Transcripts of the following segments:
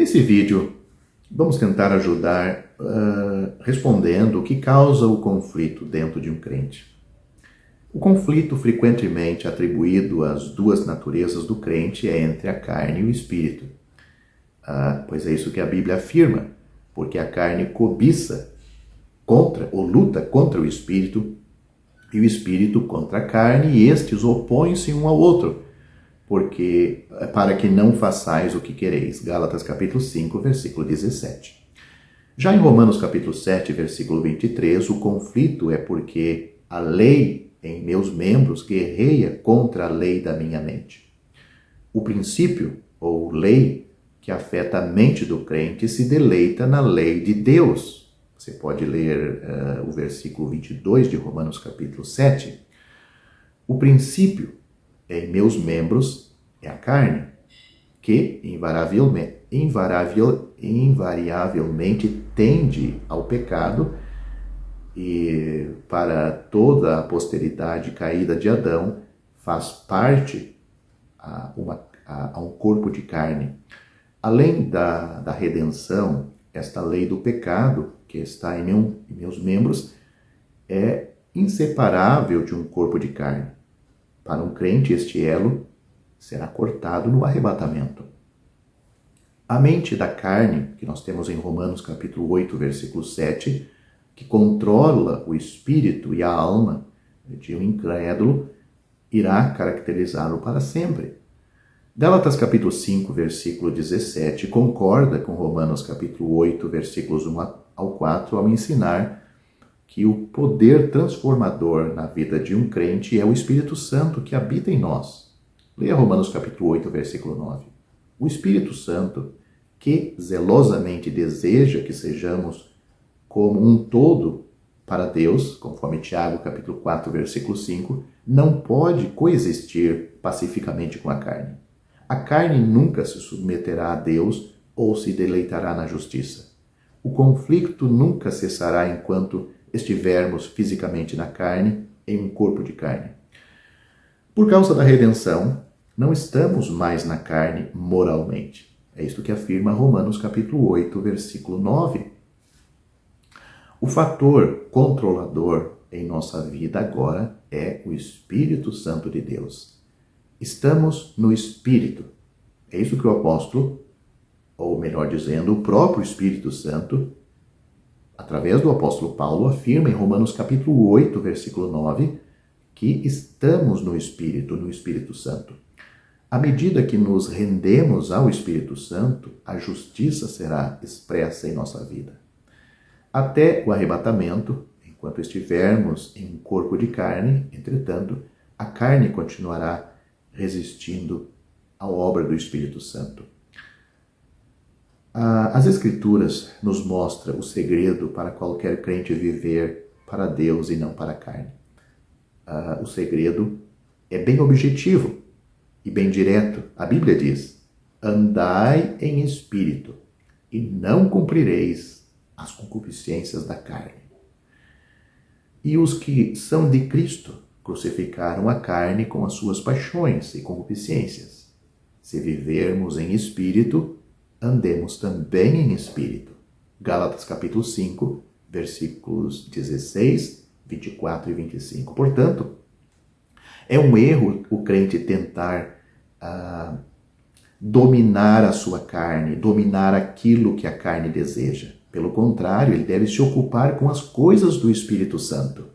Nesse vídeo, vamos tentar ajudar respondendo o que causa o conflito dentro de um crente. O conflito frequentemente atribuído às duas naturezas do crente é entre a carne e o espírito. Pois é isso que a Bíblia afirma, porque a carne cobiça contra ou luta contra o espírito e o espírito contra a carne, e estes opõem-se um ao outro, porque para que não façais o que quereis. Gálatas capítulo 5, versículo 17. Já em Romanos capítulo 7, versículo 23, o conflito é porque a lei em meus membros guerreia contra a lei da minha mente. O princípio, ou lei, que afeta a mente do crente se deleita na lei de Deus. Você pode ler o versículo 22 de Romanos capítulo 7. O princípio em meus membros é a carne, que invariavelmente tende ao pecado, e para toda a posteridade caída de Adão faz parte a um corpo de carne. Além da redenção, esta lei do pecado que está em meus membros é inseparável de um corpo de carne. Para um crente, este elo será cortado no arrebatamento. A mente da carne, que nós temos em Romanos capítulo 8, versículo 7, que controla o espírito e a alma de um incrédulo, irá caracterizá-lo para sempre. Gálatas capítulo 5, versículo 17, concorda com Romanos capítulo 8, versículos 1 ao 4, ao ensinar que o poder transformador na vida de um crente é o Espírito Santo que habita em nós. Leia Romanos capítulo 8, versículo 9. O Espírito Santo, que zelosamente deseja que sejamos como um todo para Deus, conforme Tiago capítulo 4, versículo 5, não pode coexistir pacificamente com a carne. A carne nunca se submeterá a Deus ou se deleitará na justiça. O conflito nunca cessará enquanto estivermos fisicamente na carne, em um corpo de carne. Por causa da redenção, não estamos mais na carne moralmente. É isto que afirma Romanos capítulo 8, versículo 9. O fator controlador em nossa vida agora é o Espírito Santo de Deus. Estamos no Espírito. É isso que o apóstolo, ou melhor dizendo, o próprio Espírito Santo, através do apóstolo Paulo, afirma em Romanos capítulo 8, versículo 9, que estamos no Espírito Santo. À medida que nos rendemos ao Espírito Santo, a justiça será expressa em nossa vida. Até o arrebatamento, enquanto estivermos em um corpo de carne, entretanto, a carne continuará resistindo à obra do Espírito Santo. As Escrituras nos mostram o segredo para qualquer crente viver para Deus e não para a carne. O segredo é bem objetivo e bem direto. A Bíblia diz: andai em espírito e não cumprireis as concupiscências da carne. E os que são de Cristo crucificaram a carne com as suas paixões e concupiscências. Se vivermos em espírito, andemos também em espírito. Gálatas capítulo 5, versículos 16, 24 e 25. Portanto, é um erro o crente tentar dominar a sua carne, dominar aquilo que a carne deseja. Pelo contrário, ele deve se ocupar com as coisas do Espírito Santo.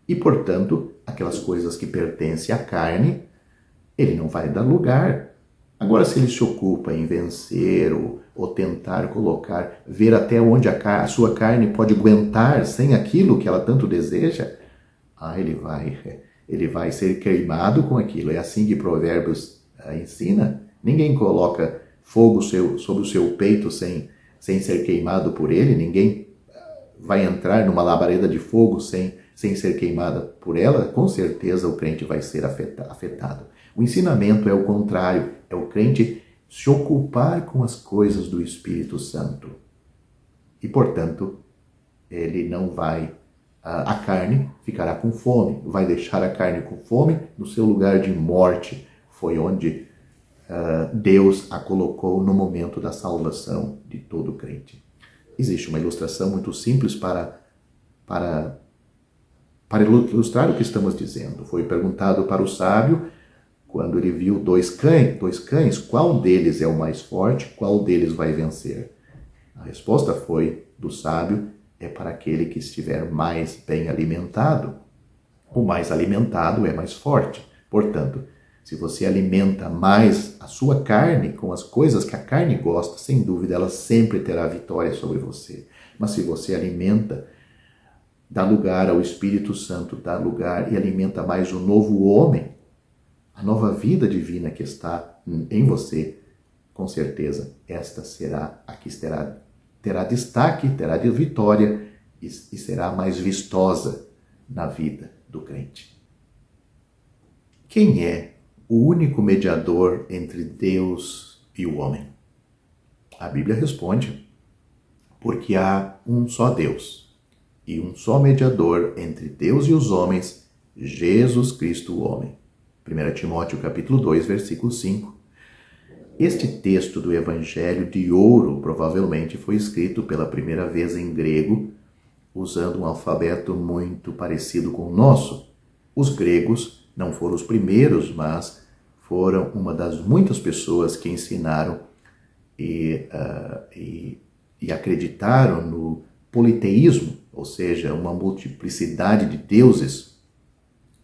E, portanto, aquelas coisas que pertencem à carne, ele não vai dar lugar. Agora, se ele se ocupa em vencer ou tentar colocar, ver até onde a sua carne pode aguentar sem aquilo que ela tanto deseja, ele vai ser queimado com aquilo. É assim que Provérbios ensina. Ninguém coloca fogo sobre o seu peito sem ser queimado por ele. Ninguém vai entrar numa labareda de fogo sem ser queimada por ela. Com certeza o crente vai ser afetado. O ensinamento é o contrário, é o crente se ocupar com as coisas do Espírito Santo. E, portanto, ele não vai, a carne ficará com fome, vai deixar a carne com fome no seu lugar de morte. Foi onde Deus a colocou no momento da salvação de todo crente. Existe uma ilustração muito simples para ilustrar o que estamos dizendo. Foi perguntado para o sábio, quando ele viu dois cães, qual deles é o mais forte, qual deles vai vencer? A resposta foi do sábio, é para aquele que estiver mais bem alimentado. O mais alimentado é mais forte. Portanto, se você alimenta mais a sua carne com as coisas que a carne gosta, sem dúvida ela sempre terá vitória sobre você. Mas se você alimenta, dá lugar ao Espírito Santo, dá lugar e alimenta mais o novo homem, a nova vida divina que está em você, com certeza esta será a que terá destaque, terá de vitória e será mais vistosa na vida do crente. Quem é o único mediador entre Deus e o homem? A Bíblia responde, porque há um só Deus e um só mediador entre Deus e os homens, Jesus Cristo o homem. 1 Timóteo capítulo 2, versículo 5. Este texto do Evangelho de ouro provavelmente foi escrito pela primeira vez em grego, usando um alfabeto muito parecido com o nosso. Os gregos não foram os primeiros, mas foram uma das muitas pessoas que ensinaram e acreditaram no politeísmo, ou seja, uma multiplicidade de deuses.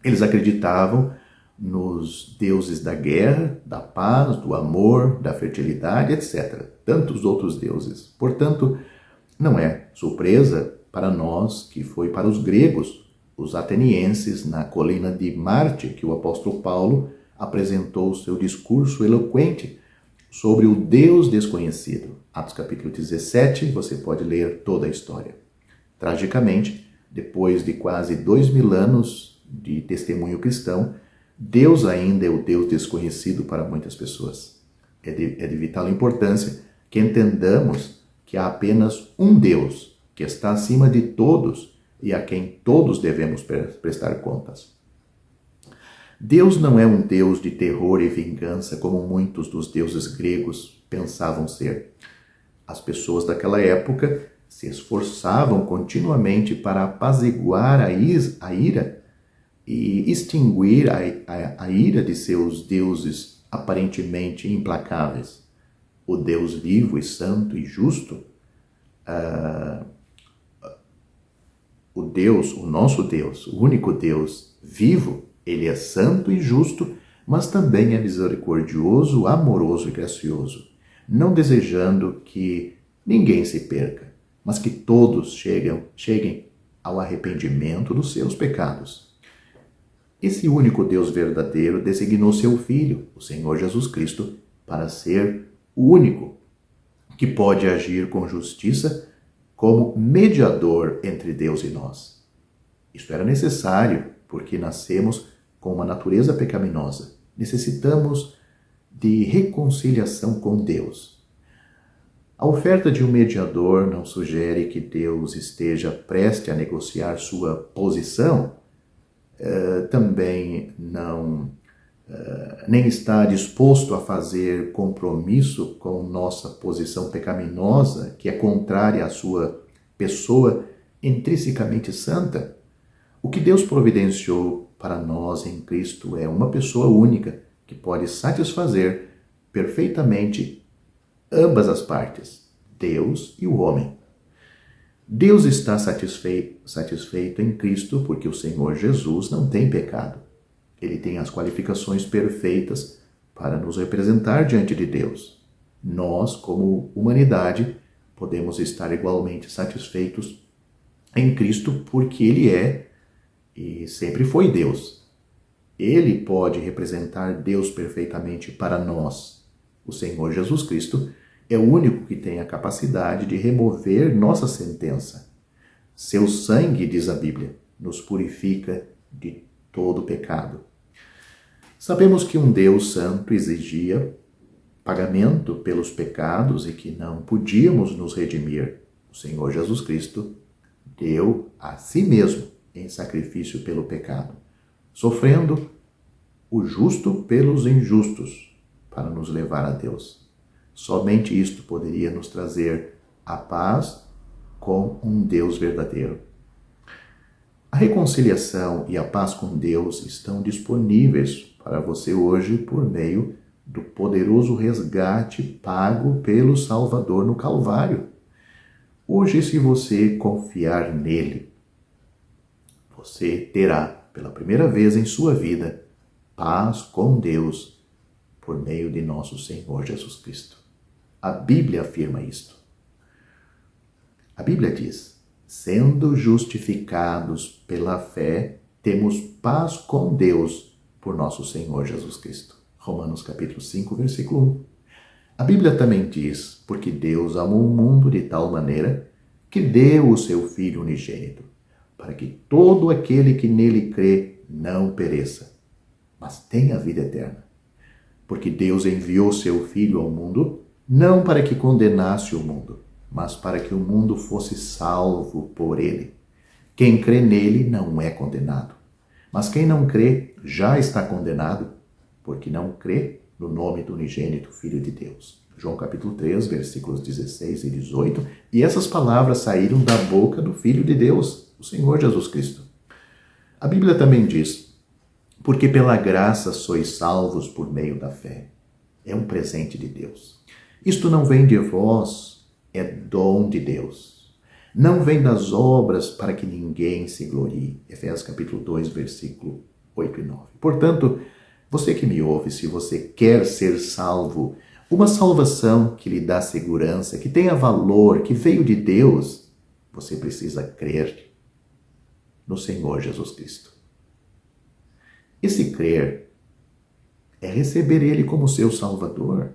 Eles acreditavam nos deuses da guerra, da paz, do amor, da fertilidade, etc. Tantos outros deuses. Portanto, não é surpresa para nós que foi para os gregos, os atenienses, na colina de Marte, que o apóstolo Paulo apresentou o seu discurso eloquente sobre o Deus desconhecido. Atos capítulo 17, você pode ler toda a história. Tragicamente, depois de quase 2000 anos de testemunho cristão, Deus ainda é o Deus desconhecido para muitas pessoas. É de vital importância que entendamos que há apenas um Deus que está acima de todos e a quem todos devemos prestar contas. Deus não é um Deus de terror e vingança como muitos dos deuses gregos pensavam ser. As pessoas daquela época se esforçavam continuamente para apaziguar a ira e extinguir a ira de seus deuses aparentemente implacáveis. O Deus vivo e santo e justo, o nosso Deus, o único Deus vivo, ele é santo e justo, mas também é misericordioso, amoroso e gracioso, não desejando que ninguém se perca, mas que todos cheguem ao arrependimento dos seus pecados. Esse único Deus verdadeiro designou seu Filho, o Senhor Jesus Cristo, para ser o único que pode agir com justiça como mediador entre Deus e nós. Isso era necessário porque nascemos com uma natureza pecaminosa. Necessitamos de reconciliação com Deus. A oferta de um mediador não sugere que Deus esteja prestes a negociar sua posição, também nem está disposto a fazer compromisso com nossa posição pecaminosa, que é contrária à sua pessoa intrinsecamente santa. O que Deus providenciou para nós em Cristo é uma pessoa única que pode satisfazer perfeitamente ambas as partes, Deus e o homem. Deus está satisfeito em Cristo porque o Senhor Jesus não tem pecado. Ele tem as qualificações perfeitas para nos representar diante de Deus. Nós, como humanidade, podemos estar igualmente satisfeitos em Cristo porque Ele é e sempre foi Deus. Ele pode representar Deus perfeitamente para nós. O Senhor Jesus Cristo é o único que tem a capacidade de remover nossa sentença. Seu sangue, diz a Bíblia, nos purifica de todo pecado. Sabemos que um Deus santo exigia pagamento pelos pecados e que não podíamos nos redimir. O Senhor Jesus Cristo deu a si mesmo em sacrifício pelo pecado, sofrendo o justo pelos injustos, para nos levar a Deus. Somente isto poderia nos trazer a paz com um Deus verdadeiro. A reconciliação e a paz com Deus estão disponíveis para você hoje por meio do poderoso resgate pago pelo Salvador no Calvário. Hoje, se você confiar nele, você terá, pela primeira vez em sua vida, paz com Deus por meio de nosso Senhor Jesus Cristo. A Bíblia afirma isto. A Bíblia diz: sendo justificados pela fé, temos paz com Deus por nosso Senhor Jesus Cristo. Romanos capítulo 5, versículo 1. A Bíblia também diz: porque Deus amou o mundo de tal maneira que deu o seu Filho unigênito, para que todo aquele que nele crê não pereça, mas tenha a vida eterna. Porque Deus enviou seu Filho ao mundo, não para que condenasse o mundo, mas para que o mundo fosse salvo por ele. Quem crê nele não é condenado, mas quem não crê já está condenado, porque não crê no nome do unigênito Filho de Deus. João capítulo 3, versículos 16 e 18, e essas palavras saíram da boca do Filho de Deus, o Senhor Jesus Cristo. A Bíblia também diz: porque pela graça sois salvos por meio da fé. É um presente de Deus. Isto não vem de vós, é dom de Deus. Não vem das obras para que ninguém se glorie. Efésios capítulo 2, versículo 8 e 9. Portanto, você que me ouve, se você quer ser salvo, uma salvação que lhe dá segurança, que tenha valor, que veio de Deus, você precisa crer no Senhor Jesus Cristo. Esse crer é receber Ele como seu Salvador,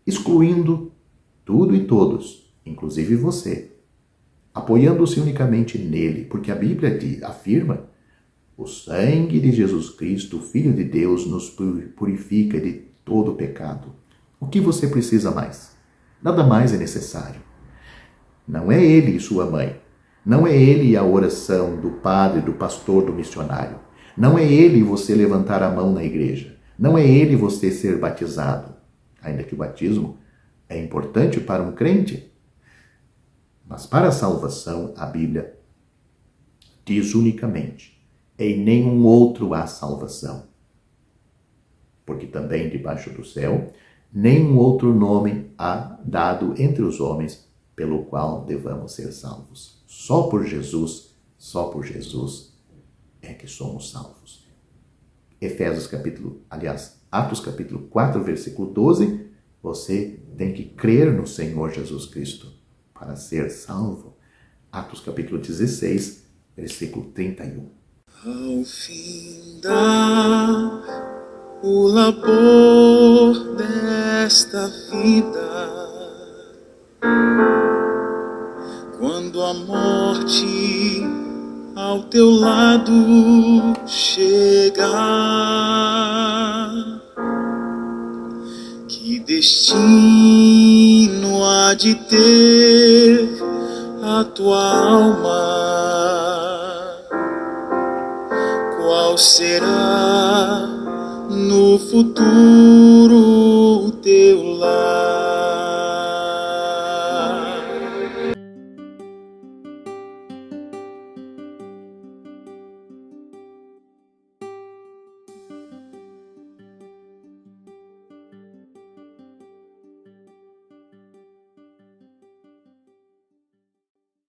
excluindo tudo e todos, inclusive você, apoiando-se unicamente nele, porque a Bíblia afirma: o sangue de Jesus Cristo, Filho de Deus, nos purifica de todo pecado. O que você precisa mais? Nada mais é necessário. Não é ele e sua mãe. Não é ele e a oração do padre, do pastor, do missionário. Não é ele você levantar a mão na igreja. Não é ele você ser batizado. Ainda que o batismo é importante para um crente. Mas para a salvação, a Bíblia diz unicamente: em nenhum outro há salvação. Porque também debaixo do céu, nenhum outro nome há dado entre os homens pelo qual devamos ser salvos. Só por Jesus é que somos salvos. Atos capítulo 4, versículo 12, você tem que crer no Senhor Jesus Cristo para ser salvo. Atos capítulo 16, versículo 31. Ao findar o labor desta vida, quando a morte ao teu lado chegar, que destino há de ter a tua alma? Qual será no futuro o teu lar?